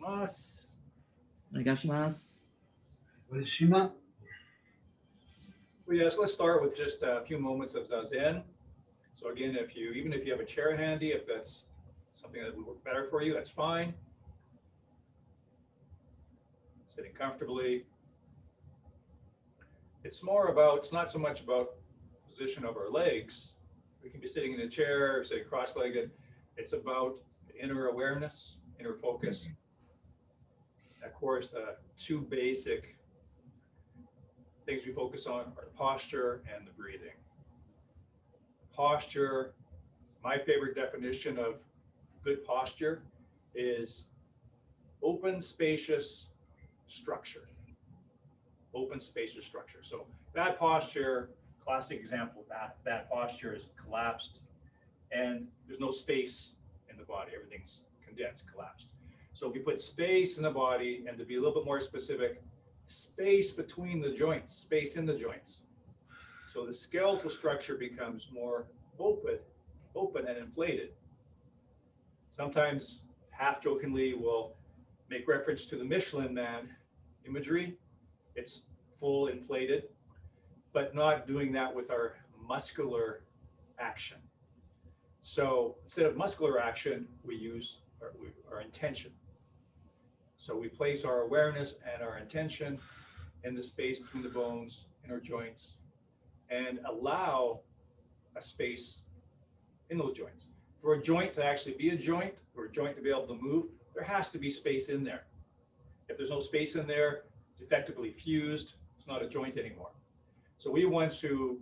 ます。お願いします。Urishima. Well, yes, let's start with just a few moments of zazen. So again, even if you have a chair handy, if that's something that would work better for you, that's fine. Sitting comfortably. It's not so much about position of our legs. We can be sitting in a chair or say cross-legged. It's about inner awareness, inner focus. Of course, the two basic things we focus on are posture and the breathing. Posture, my favorite definition of good posture is open, spacious structure. Open, spacious structure. So bad posture, classic example of that, bad posture is collapsed and there's no space in the body. Everything's condensed, collapsed. So if you put space in the body, and to be a little bit more specific, space between the joints, space in the joints. So the skeletal structure becomes more open and inflated. Sometimes half-jokingly we'll make reference to the Michelin Man imagery. It's full inflated, but not doing that with our muscular action. So instead of muscular action, we use our intention. So we place our awareness and our intention in the space between the bones, in our joints, and allow a space in those joints. For a joint to actually be a joint, or a joint to be able to move, there has to be space in there. If there's no space in there, it's effectively fused. It's not a joint anymore. So we want to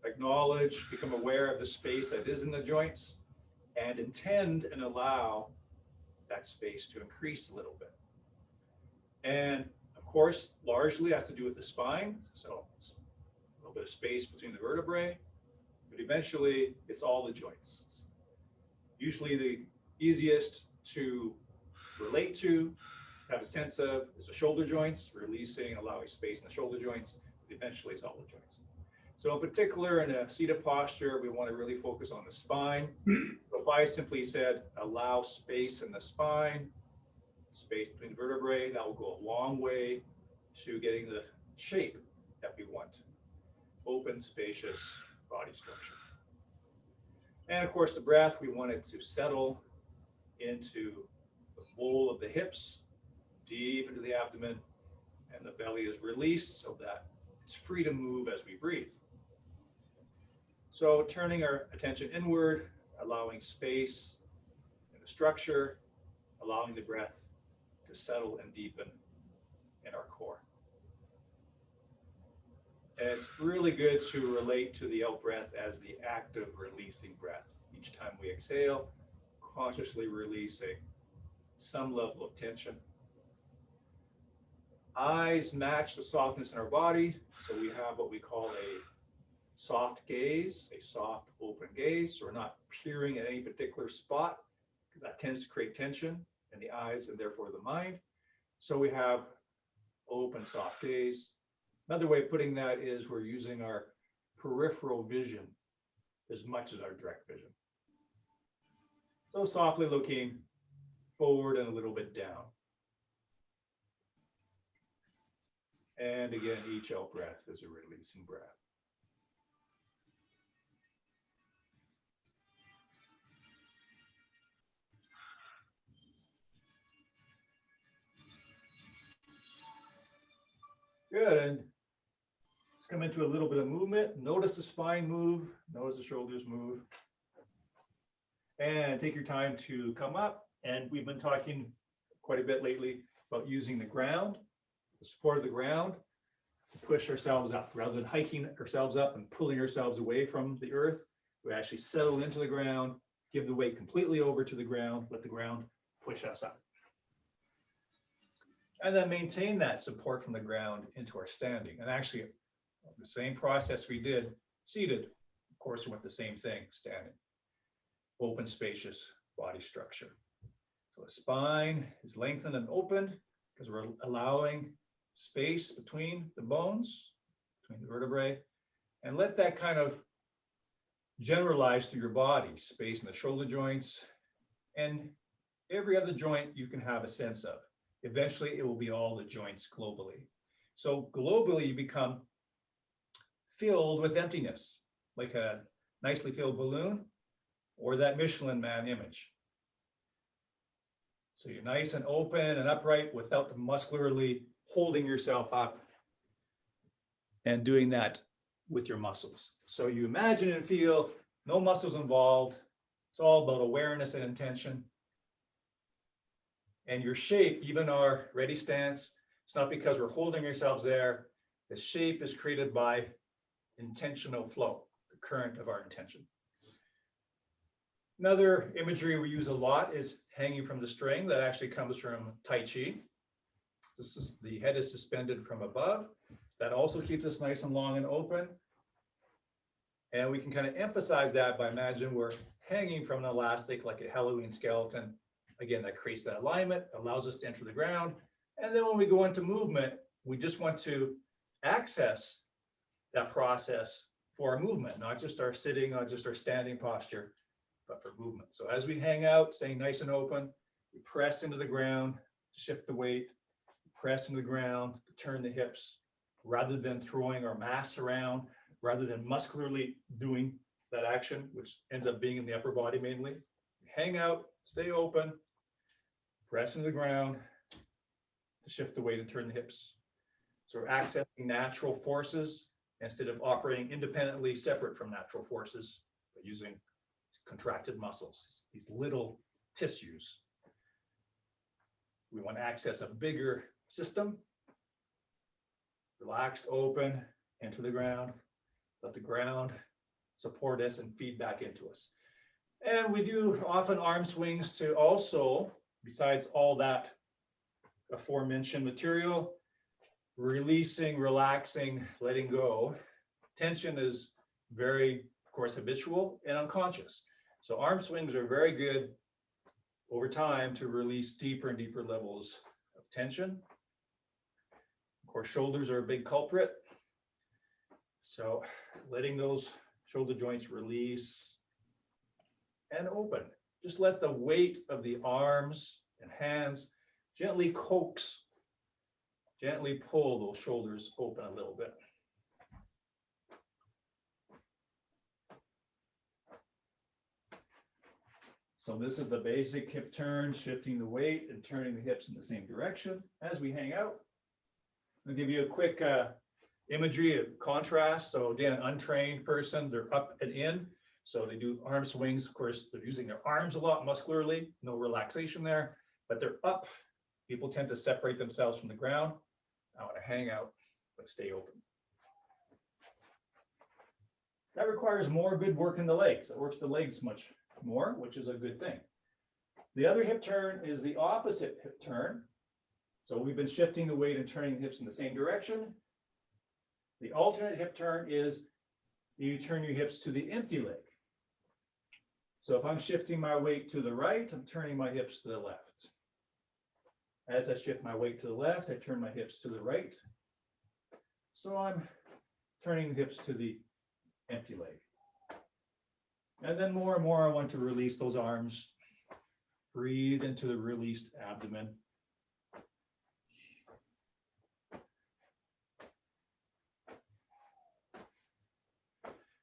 acknowledge, become aware of the space that is in the joints, and intend and allow that space to increase a little bit. And of course, largely has to do with the spine. So a little bit of space between the vertebrae, but eventually it's all the joints. Usually the easiest to relate to, have a sense of, is the shoulder joints, releasing, allowing space in the shoulder joints. But eventually it's all the joints. So in particular, in a seated posture, we want to really focus on the spine. So if I simply said, allow space in the spine, space between the vertebrae, that will go a long way to getting the shape that we want. Open, spacious body structure. And of course, the breath, we want it to settle into the bowl of the hips, deep into the abdomen, and the belly is released so that it's free to move as we breathe. So turning our attention inward, allowing space in the structure, allowing the breath to settle and deepen in our core. And it's really good to relate to the out breath as the active releasing breath. Each time we exhale, consciously releasing some level of tension. Eyes match the softness in our body. So we have what we call a soft gaze, a soft open gaze. So we're not peering at any particular spot because that tends to create tension in the eyes and therefore the mind. So we have open soft gaze. Another way of putting that is we're using our peripheral vision as much as our direct vision. So softly looking forward and a little bit down. And again, each out breath is a releasing breath. Good, and let's come into a little bit of movement. Notice the spine move, notice the shoulders move. And take your time to come up. And we've been talking quite a bit lately about using the ground, the support of the ground, to push ourselves up. Rather than hiking ourselves up and pulling ourselves away from the earth, we actually settle into the ground, give the weight completely over to the ground, let the ground push us up. And then maintain that support from the ground into our standing. And actually, the same process we did seated, of course, with the same thing, standing. Open, spacious body structure. So the spine is lengthened and opened because we're allowing space between the bones, between the vertebrae, and let that kind of generalize through your body, space in the shoulder joints, and every other joint you can have a sense of. eventually it will be all the joints globally. So globally, you become filled with emptiness, like a nicely filled balloon or that Michelin Man image. So you're nice and open and upright without muscularly holding yourself up and doing that with your muscles. So you imagine and feel no muscles involved. It's all about awareness and intention. And your shape, even our ready stance, it's not because we're holding ourselves there. The shape is created by intentional flow, the current of our intention. Another imagery we use a lot is hanging from the string. That actually comes from Tai Chi. This is, the head is suspended from above. That also keeps us nice and long and open. And we can kind of emphasize that by imagining we're hanging from an elastic like a Halloween skeleton. Again, that creates that alignment, allows us to enter the ground. And then when we go into movement, we just want to access that process for our movement, not just our sitting, not just our standing posture, but for movement. So as we hang out, staying nice and open, we press into the ground, shift the weight, press into the ground, turn the hips, rather than throwing our mass around, rather than muscularly doing that action, which ends up being in the upper body mainly. Hang out, stay open, press into the ground, shift the weight and turn the hips. So we're accessing natural forces instead of operating independently separate from natural forces, but using contracted muscles, these little tissues. We want to access a bigger system. Relaxed, open, enter the ground, let the ground support us and feed back into us. And we do often arm swings to also, besides all that aforementioned material, releasing, relaxing, letting go. Tension is very, of course, habitual and unconscious. So arm swings are very good over time to release deeper and deeper levels of tension. Of course, shoulders are a big culprit. So letting those shoulder joints release and open. Just let the weight of the arms and hands gently coax, gently pull those shoulders open a little bit. So this is the basic hip turn, shifting the weight and turning the hips in the same direction as we hang out. I'll give you a quick imagery of contrast. So again, an untrained person, they're up and in. So they do arm swings. Of course, they're using their arms a lot muscularly, no relaxation there, but they're up. People tend to separate themselves from the ground. I want to hang out, but stay open. That requires more good work in the legs. It works the legs much more, which is a good thing. The other hip turn is the opposite hip turn. So we've been shifting the weight and turning the hips in the same direction. The alternate hip turn is you turn your hips to the empty leg. So if I'm shifting my weight to the right, I'm turning my hips to the left. As I shift my weight to the left, I turn my hips to the right. So I'm turning the hips to the empty leg. And then more and more, I want to release those arms. Breathe into the released abdomen.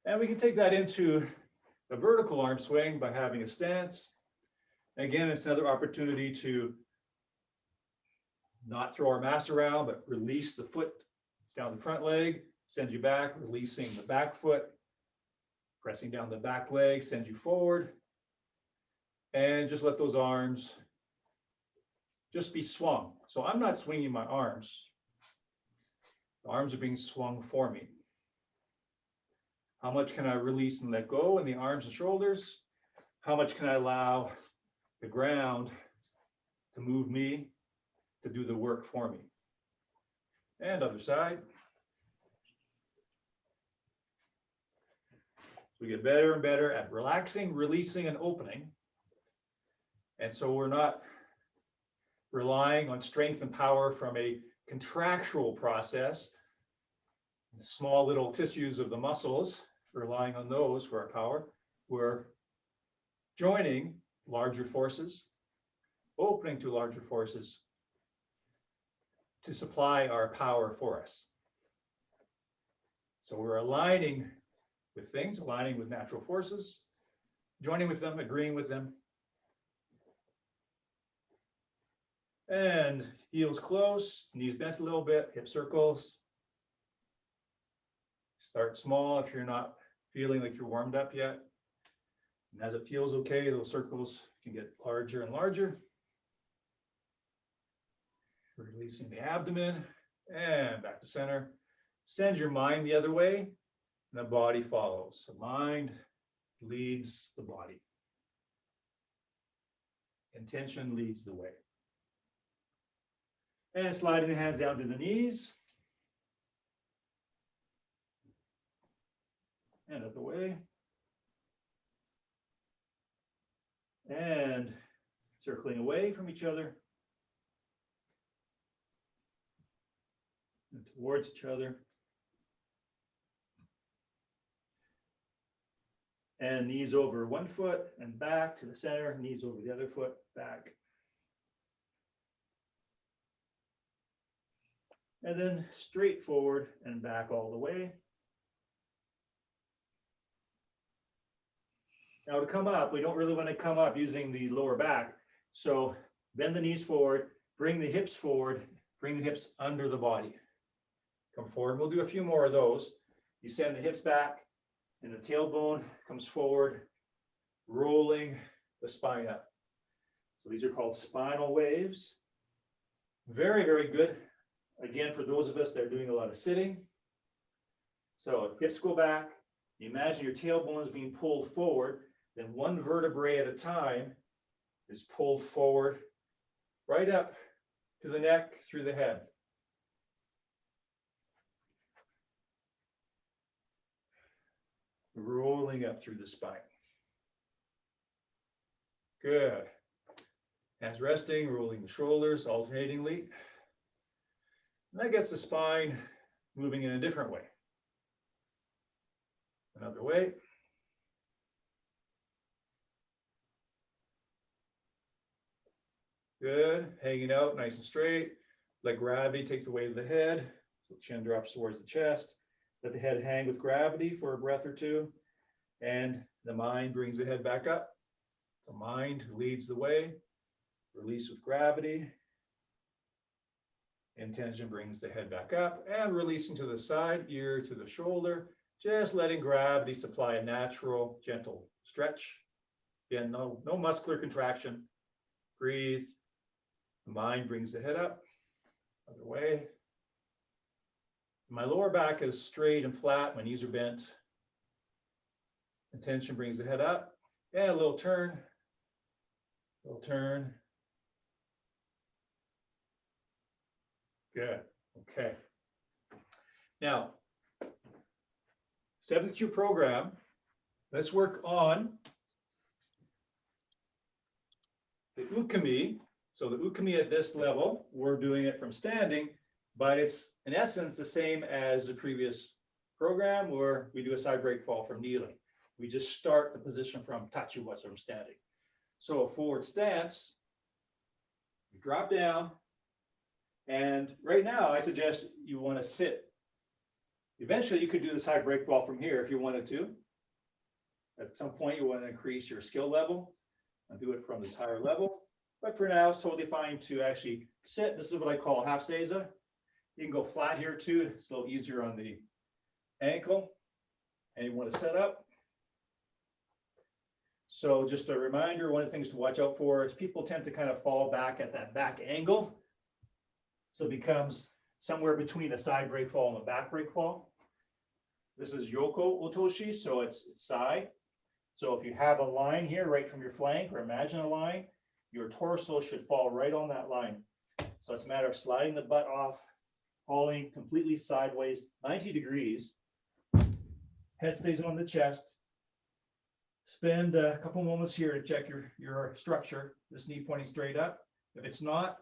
And we can take that into a vertical arm swing by having a stance. Again, it's another opportunity to not throw our mass around, but release the foot down the front leg, sends you back, releasing the back foot, pressing down the back leg, sends you forward. And just let those arms just be swung. So I'm not swinging my arms. The arms are being swung for me. How much can I release and let go in the arms and shoulders? How much can I allow the ground to move me, to do the work for me? And other side. We get better and better at relaxing, releasing, and opening. And so we're not relying on strength and power from a contractual process, small little tissues of the muscles, relying on those for our power. We're joining larger forces, opening to larger forces, to supply our power for us. So we're aligning with things, aligning with natural forces, joining with them, agreeing with them. And heels close, knees bent a little bit, hip circles. Start small if you're not feeling like you're warmed up yet. And as it feels okay, those circles can get larger and larger. Releasing the abdomen and back to center. Send your mind the other way, and the body follows. The mind leads the body. Intention leads the way. And sliding the hands down to the knees. And out of the way. And circling away from each other. And towards each other. And knees over one foot and back to the center, knees over the other foot, back. And then straight forward and back all the way. Now to come up, we don't really want to come up using the lower back. So bend the knees forward, bring the hips forward, bring the hips under the body. Come forward. We'll do a few more of those. You send the hips back and the tailbone comes forward, rolling the spine up. So these are called spinal waves. Very, very good. Again, for those of us that are doing a lot of sitting. So hips go back. You imagine your tailbone is being pulled forward. Then one vertebrae at a time is pulled forward, right up to the neck, through the head. Rolling up through the spine. Good. Hands resting, rolling the shoulders alternatingly. And that gets the spine moving in a different way. Another way. Good. Hanging out nice and straight. Let gravity take the weight of the head. So chin drops towards the chest. Let the head hang with gravity for a breath or two. And the mind brings the head back up. The mind leads the way. Release with gravity. Intention brings the head back up and releasing to the side, ear to the shoulder. Just letting gravity supply a natural, gentle stretch. Again, no muscular contraction. Breathe. The mind brings the head up. Other way. My lower back is straight and flat. My knees are bent. Intention brings the head up. And a little turn. Little turn. Good. Okay. Now, 7th Q program. Let's work on the Ukemi. So the Ukemi at this level, we're doing it from standing, but it's in essence the same as the previous program where we do a side break fall from kneeling. We just start the position from tachiwa, from standing. So a forward stance, you drop down, and right now I suggest you want to sit. Eventually you could do the side break fall from here if you wanted to. At some point you want to increase your skill level and do it from this higher level. But for now, it's totally fine to actually sit. This is what I call half seiza. You can go flat here too. It's a little easier on the ankle. And you want to set up. So just a reminder, one of the things to watch out for is people tend to kind of fall back at that back angle. So it becomes somewhere between a side break fall and a back break fall. This is Yoko Otoshi, so it's side. So if you have a line here right from your flank, or imagine a line, your torso should fall right on that line. So it's a matter of sliding the butt off, falling completely sideways, 90 degrees. Head stays on the chest. Spend a couple moments here to check your structure. This knee pointing straight up. If it's not,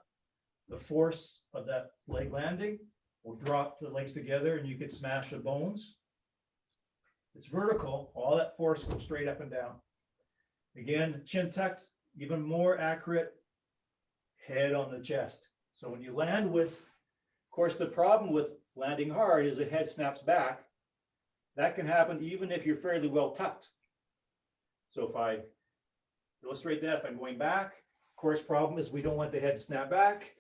the force of that leg landing will drop the legs together and you could smash the bones. It's vertical, all that force goes straight up and down. Again, chin tucked, even more accurate, head on the chest. So when you land with Of course, the problem with landing hard is the head snaps back. That can happen even if you're fairly well tucked. So if I illustrate that, if I'm going back, of course, problem is we don't want the head to snap back.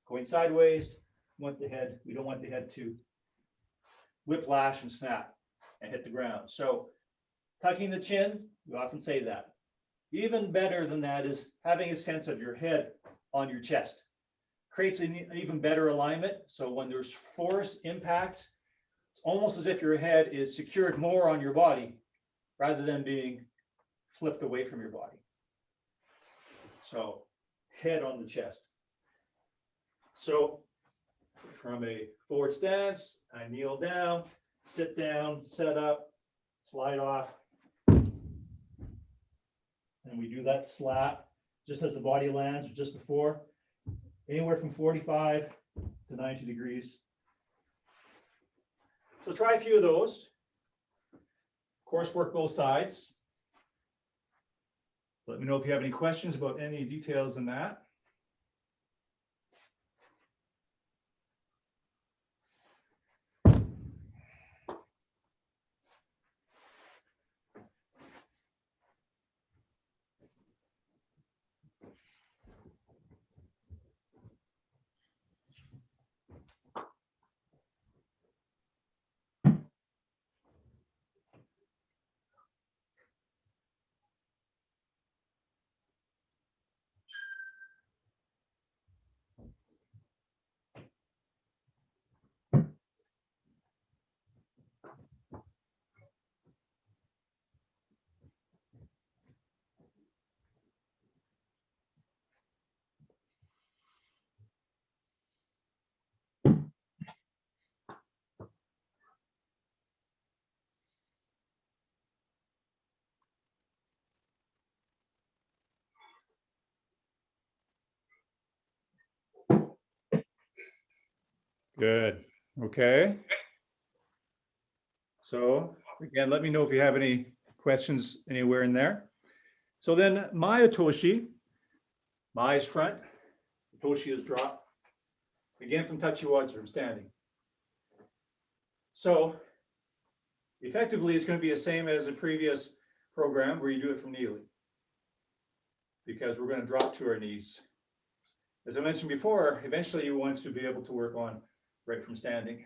Going sideways, we don't want the head to whiplash and snap and hit the ground. So tucking the chin, we often say that. Even better than that is having a sense of your head on your chest. Creates an even better alignment. So when there's force impact, it's almost as if your head is secured more on your body rather than being flipped away from your body. So head on the chest. So from a forward stance, I kneel down, sit down, set up, slide off. And we do that slap just as the body lands, just before, anywhere from 45 to 90 degrees. So try a few of those. Of course, work both sides. Let me know if you have any questions about any details in that. Good. Okay. So again, let me know if you have any questions anywhere in there. So then Maya Toshi, Mai is front, Toshi is drop. Again, from Tachiwads, from standing. So effectively, it's going to be the same as the previous program where you do it from kneeling, because we're going to drop to our knees. As I mentioned before, eventually you want to be able to work on right from standing.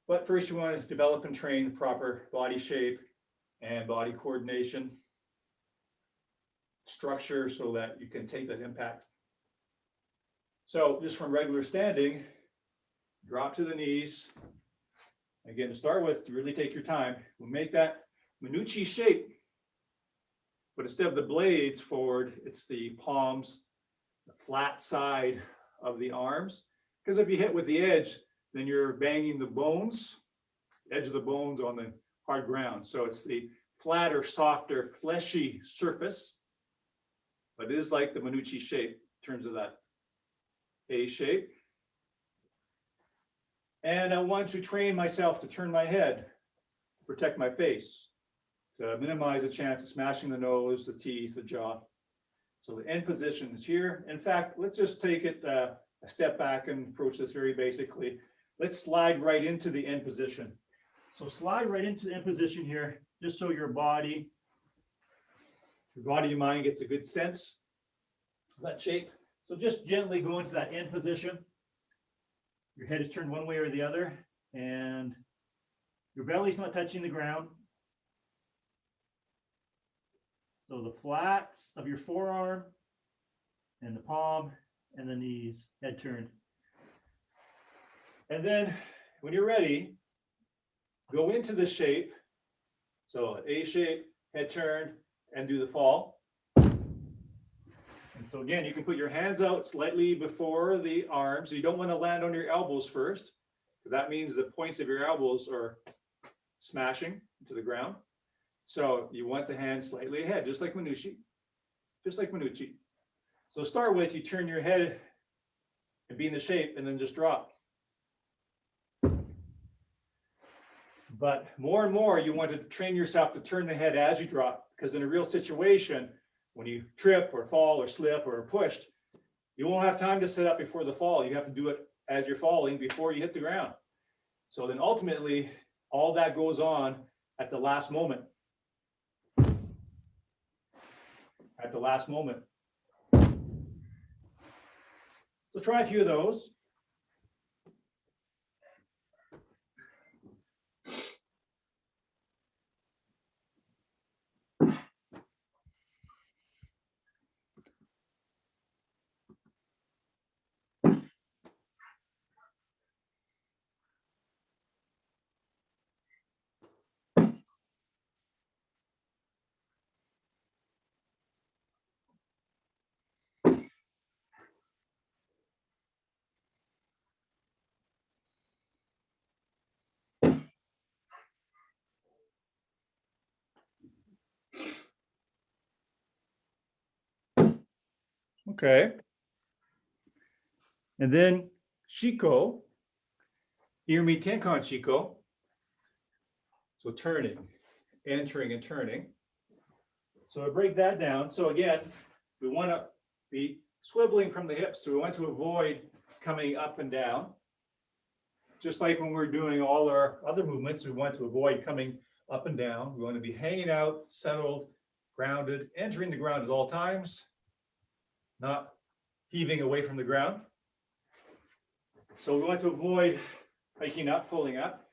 But first you want to develop and train the proper body shape and body coordination, structure, so that you can take that impact. So just from regular standing, drop to the knees. Again, to start with, to really take your time, we'll make that Minuchi shape. But instead of the blades forward, it's the palms, the flat side of the arms. Because if you hit with the edge, then you're banging the bones, edge of the bones on the hard ground. So it's the flatter, softer, fleshy surface. But it is like the Minuchi shape in terms of that A shape. And I want to train myself to turn my head, protect my face, to minimize the chance of smashing the nose, the teeth, the jaw. So the end position is here. In fact, let's just take it a step back and approach this very basically. Let's slide right into the end position. So slide right into the end position here, just so your body and mind gets a good sense of that shape. So just gently go into that end position. Your head is turned one way or the other, and your belly's not touching the ground. So the flats of your forearm and the palm and the knees, head turned. And then when you're ready, go into the shape. So A shape, head turned, and do the fall. And so again, you can put your hands out slightly before the arms. So you don't want to land on your elbows first, because that means the points of your elbows are smashing into the ground. So you want the hands slightly ahead, just like Minuchi, just like Minuchi. So start with, you turn your head and be in the shape, and then just drop. But more and more, you want to train yourself to turn the head as you drop, because in a real situation, when you trip or fall or slip or are pushed, you won't have time to set up before the fall. You have to do it as you're falling before you hit the ground. So then ultimately, all that goes on at the last moment. At the last moment. So try a few of those. Okay. And then Chiko, Irumi Tenkan Chiko. So turning, entering and turning. So I break that down. So again, we want to be swiveling from the hips. So we want to avoid coming up and down. Just like when we're doing all our other movements, we want to avoid coming up and down. We want to be hanging out, settled, grounded, entering the ground at all times, not heaving away from the ground. So we want to avoid hiking up, pulling up.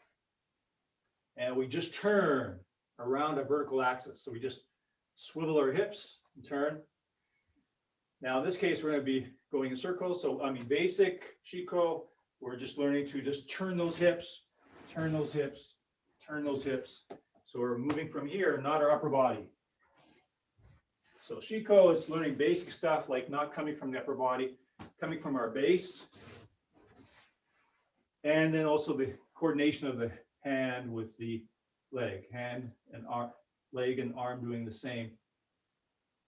And we just turn around a vertical axis. So we just swivel our hips and turn. Now in this case, we're going to be going in circles. So I mean, basic Chiko, we're just learning to just turn those hips, turn those hips, turn those hips. So we're moving from here, not our upper body. So Chiko is learning basic stuff like not coming from the upper body, coming from our base. And then also the coordination of the hand with the leg, hand and arm, leg and arm doing the same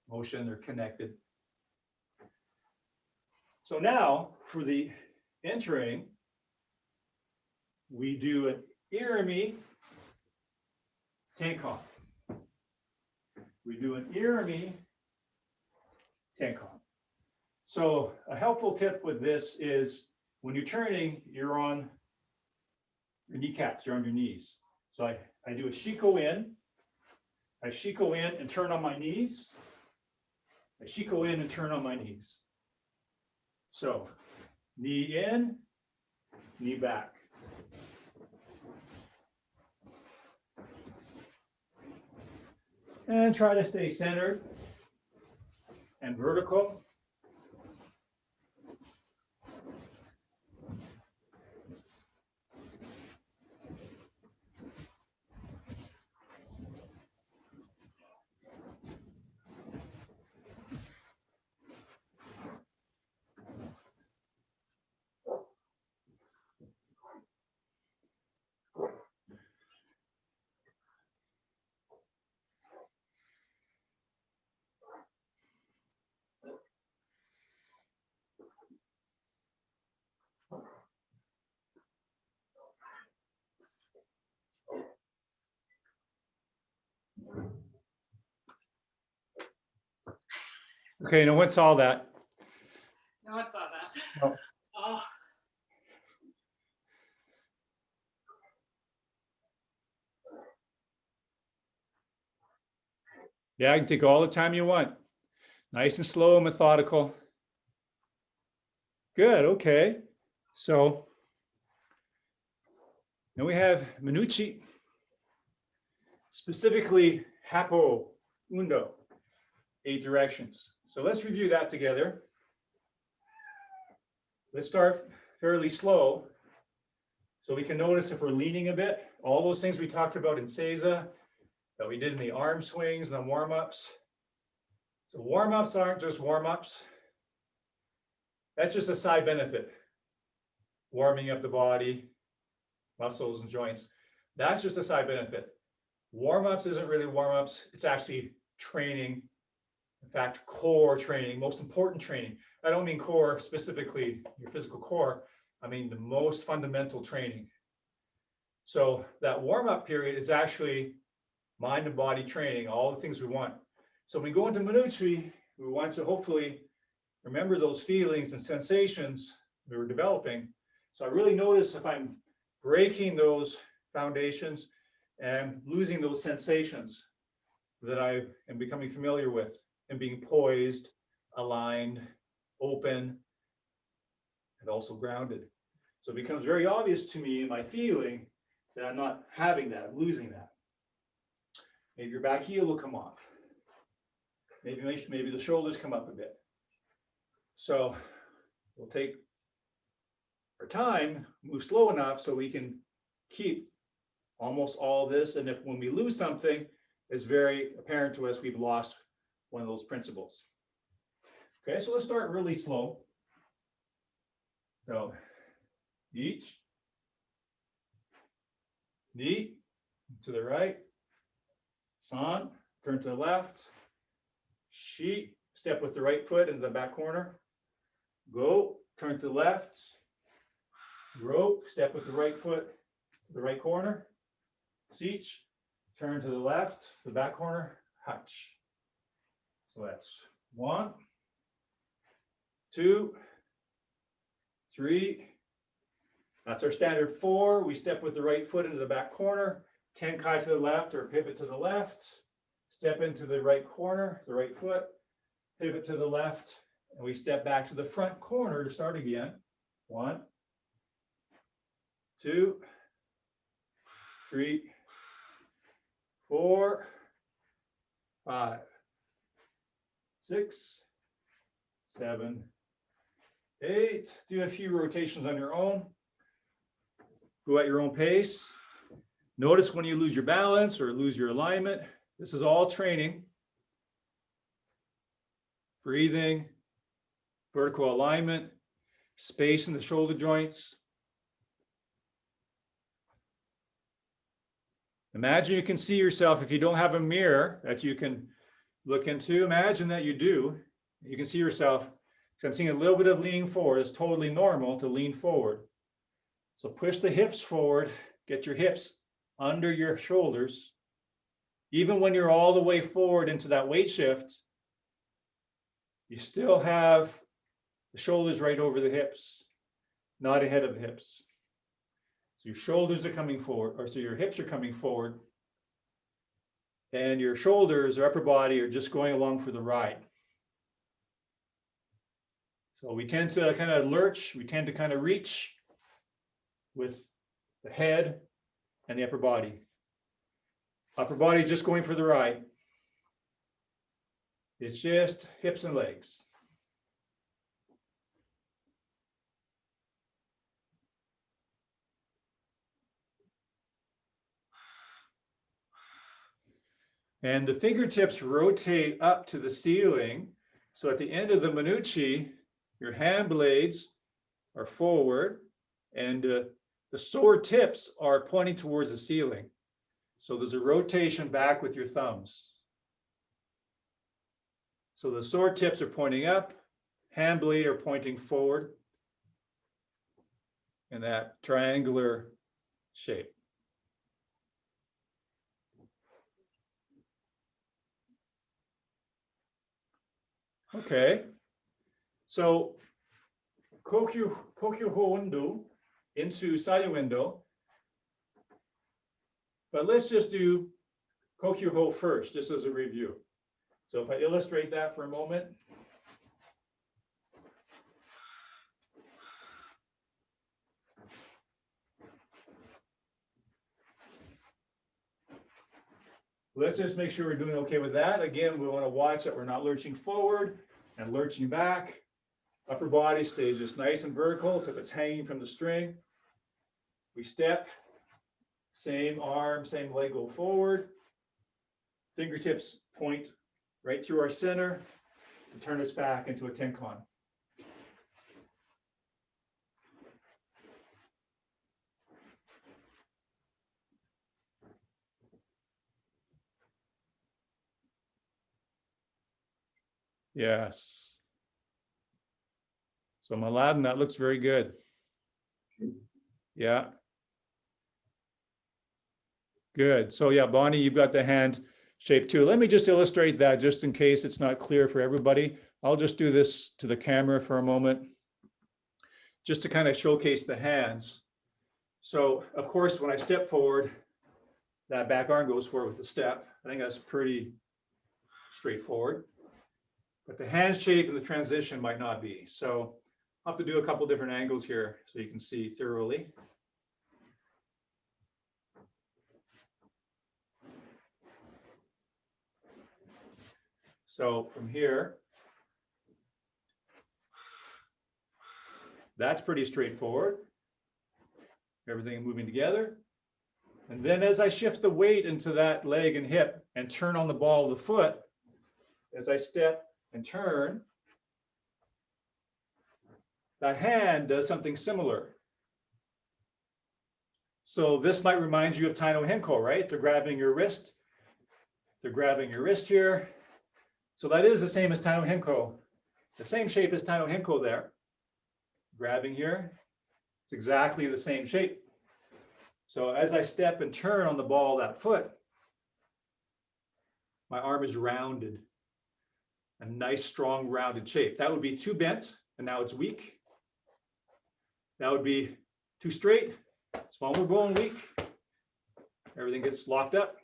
motion, they're connected. So now for the entering, we do an Irumi Tenkan. We do an Irumi Tenkan. So a helpful tip with this is when you're turning, you're on your kneecaps, you're on your knees. So I do a Chiko in, I Chiko in and turn on my knees. I Chiko in and turn on my knees. So knee in, knee back. And try to stay centered and vertical. Okay, no one saw that. No one saw that. No. Oh. Yeah, I can take all the time you want. Nice and slow, methodical. Good, okay. So then we have Minuchi, specifically Hapo Undo, 8 directions. So let's review that together. Let's start fairly slow so we can notice if we're leaning a bit. All those things we talked about in Seiza, that we did in the arm swings and the warm-ups. So warm-ups aren't just warm-ups. That's just a side benefit. Warming up the body, muscles and joints. That's just a side benefit. Warm-ups isn't really warm-ups. It's actually training. In fact, core training, most important training. I don't mean core specifically your physical core. I mean the most fundamental training. So that warm-up period is actually mind and body training, all the things we want. So when we go into Minuchi, we want to hopefully remember those feelings and sensations we were developing So I really notice if I'm breaking those foundations and losing those sensations that I am becoming familiar with and being poised, aligned, open, and also grounded. So it becomes very obvious to me in my feeling that I'm not having that, I'm losing that. Maybe your back heel will come off. Maybe the shoulders come up a bit. So we'll take our time, move slow enough so we can keep almost all this. And if when we lose something, it's very apparent to us we've lost one of those principles. Okay, so let's start really slow. So each, knee to the right, san, turn to the left, shi, step with the right foot into the back corner, go, turn to the left, ro, step with the right foot to the right corner, sich, turn to the left, the back corner, hutch. So that's 1, 2, 3. That's our standard 4. We step with the right foot into the back corner, tenkai to the left or pivot to the left, step into the right corner, the right foot, pivot to the left, and we step back to the front corner to start again. 1, 2, 3, 4, 5, 6, 7, 8. Do a few rotations on your own. Go at your own pace. Notice when you lose your balance or lose your alignment. This is all training. Breathing, vertical alignment, space in the shoulder joints. Imagine you can see yourself. If you don't have a mirror that you can look into, imagine that you do. You can see yourself. So I'm seeing a little bit of leaning forward. It's totally normal to lean forward. So push the hips forward, get your hips under your shoulders. Even when you're all the way forward into that weight shift, you still have the shoulders right over the hips, not ahead of the hips. So your shoulders are coming forward, or so your hips are coming forward, and your shoulders or upper body are just going along for the ride. So we tend to kind of lurch, we tend to kind of reach with the head and the upper body. Upper body just going for the ride. It's just hips and legs. And the fingertips rotate up to the ceiling. So at the end of the Minuchi, your hand blades are forward and the sword tips are pointing towards the ceiling. So there's a rotation back with your thumbs. So the sword tips are pointing up, hand blade are pointing forward in that triangular shape. Okay, so kokyu hondo into side window, but let's just do kokyu ho first, just as a review. So if I illustrate that for a moment. Let's just make sure we're doing okay with that. Again, we want to watch that we're not lurching forward and lurching back. Upper body stays just nice and vertical, so if it's hanging from the string. We step, same arm, same leg go forward. Fingertips point right through our center and turn us back into a tenkan. Yes. So Maladen, that looks very good. Yeah. Good. So yeah, Bonnie, you've got the hand shape too. Let me just illustrate that just in case it's not clear for everybody. I'll just do this to the camera for a moment. just to kind of showcase the hands. So of course, when I step forward, that back arm goes forward with the step. I think that's pretty straightforward. But the hand shape and the transition might not be. So I'll have to do a couple different angles here so you can see thoroughly. So from here, that's pretty straightforward. Everything moving together. And then as I shift the weight into that leg and hip and turn on the ball of the foot, as I step and turn, that hand does something similar. So this might remind you of Tai no Henko, right? They're grabbing your wrist. They're grabbing your wrist here. So that is the same as Tai no Henko. The same shape as Tai no Henko there. Grabbing here. It's exactly the same shape. So as I step and turn on the ball of that foot, my arm is rounded. A nice, strong, rounded shape. That would be too bent, and now it's weak. That would be too straight. Small bone, weak. Everything gets locked up.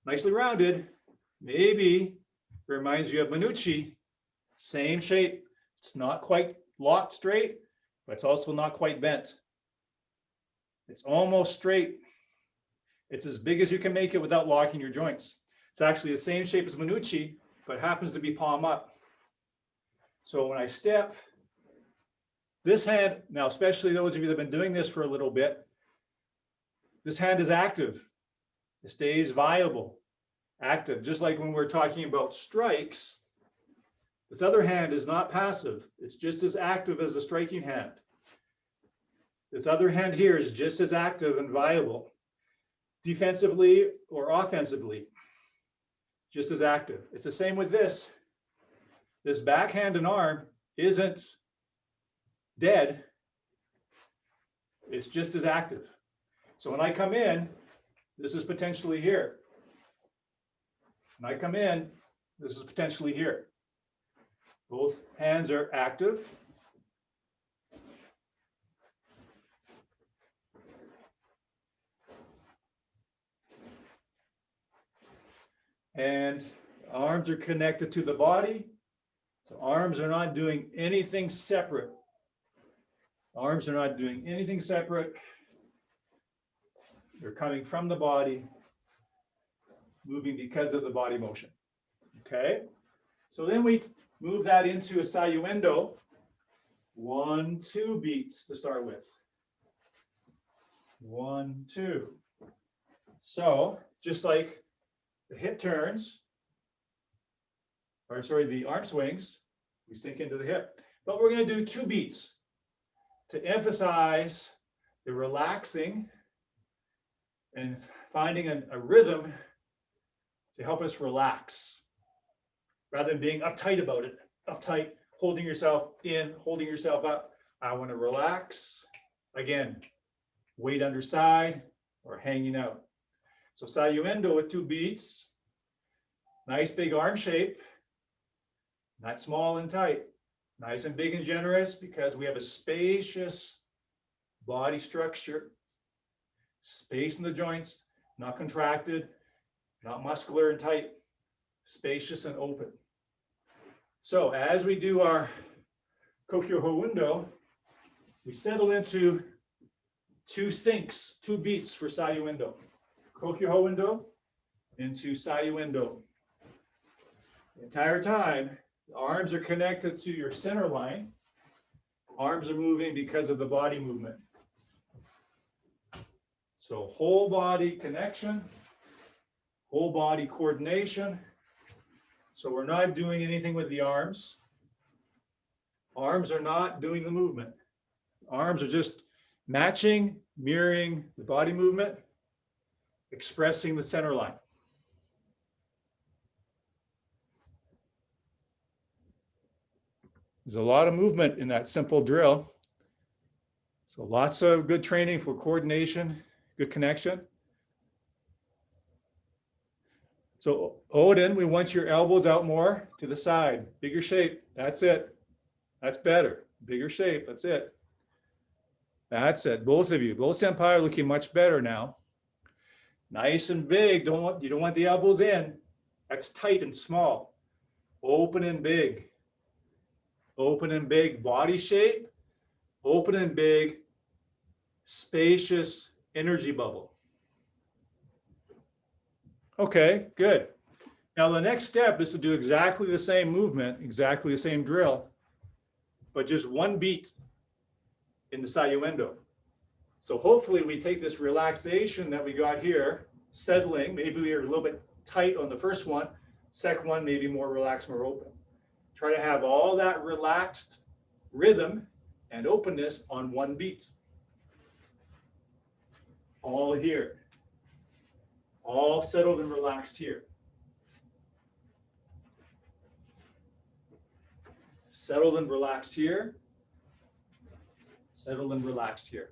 Nicely rounded. Maybe reminds you of Minucci. Same shape. It's not quite locked straight, but it's also not quite bent. It's almost straight. It's as big as you can make it without locking your joints. It's actually the same shape as Minucci, but happens to be palm up. So when I step, this hand, now especially those of you that have been doing this for a little bit, this hand is active. It stays viable, active. Just like when we're talking about strikes, this other hand is not passive. It's just as active as the striking hand. This other hand here is just as active and viable, defensively or offensively, just as active. It's the same with this. This backhand and arm isn't dead. It's just as active. So when I come in, this is potentially here. When I come in, this is potentially here. Both hands are active. And arms are connected to the body. So arms are not doing anything separate. Arms are not doing anything separate. They're coming from the body, moving because of the body motion. Okay? So then we move that into a Sayuendo. 1, 2 beats to start with. 1, 2. So just like the hip turns, or sorry, the arm swings, we sink into the hip. But we're going to do 2 beats to emphasize the relaxing and finding a rhythm to help us relax rather than being uptight about it. Uptight, holding yourself in, holding yourself up. I want to relax. Again, weight under side or hanging out. So Sayuendo with 2 beats. Nice big arm shape. Not small and tight. Nice and big and generous because we have a spacious body structure. Space in the joints, not contracted, not muscular and tight. Spacious and open. So as we do our Kokyo Houndo, we settle into 2 sinks, 2 beats for Sayuendo. Kokyo Houndo into Sayuendo. The entire time, the arms are connected to your center line. Arms are moving because of the body movement. So whole body connection, whole body coordination. So we're not doing anything with the arms. Arms are not doing the movement. Arms are just matching, mirroring the body movement, expressing the center line. There's a lot of movement in that simple drill. So lots of good training for coordination, good connection. So Odin, we want your elbows out more to the side, bigger shape. That's it. That's better. Bigger shape. That's it. That's it. Both of you, both senpai are looking much better now. Nice and big. You don't want the elbows in. That's tight and small. Open and big. Open and big body shape. Open and big, spacious energy bubble. Okay, good. Now the next step is to do exactly the same movement, exactly the same drill, but just one beat in the Sayuendo. So hopefully we take this relaxation that we got here, settling, maybe we are a little bit tight on the first one, second one, maybe more relaxed, more open. Try to have all that relaxed rhythm and openness on one beat. All here. All settled and relaxed here. Settled and relaxed here. Settled and relaxed here.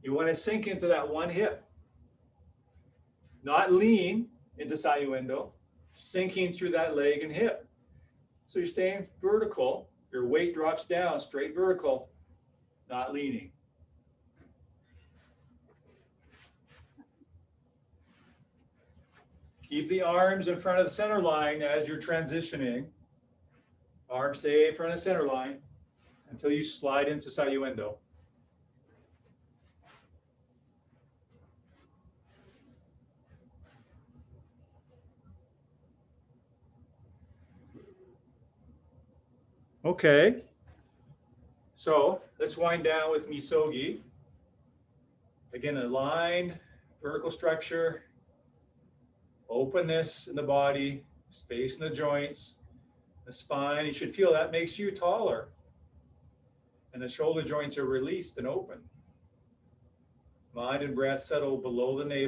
You want to sink into that one hip. Not lean into Sayuendo, sinking through that leg and hip. So you're staying vertical. Your weight drops down, straight vertical, not leaning. Keep the arms in front of the center line as you're transitioning. Arms stay in front of the center line until you slide into Sayuendo. Okay. So let's wind down with Misogi. Again, aligned vertical structure, openness in the body, space in the joints, the spine. You should feel that makes you taller. And the shoulder joints are released and open. Mind and breath settle below the navel.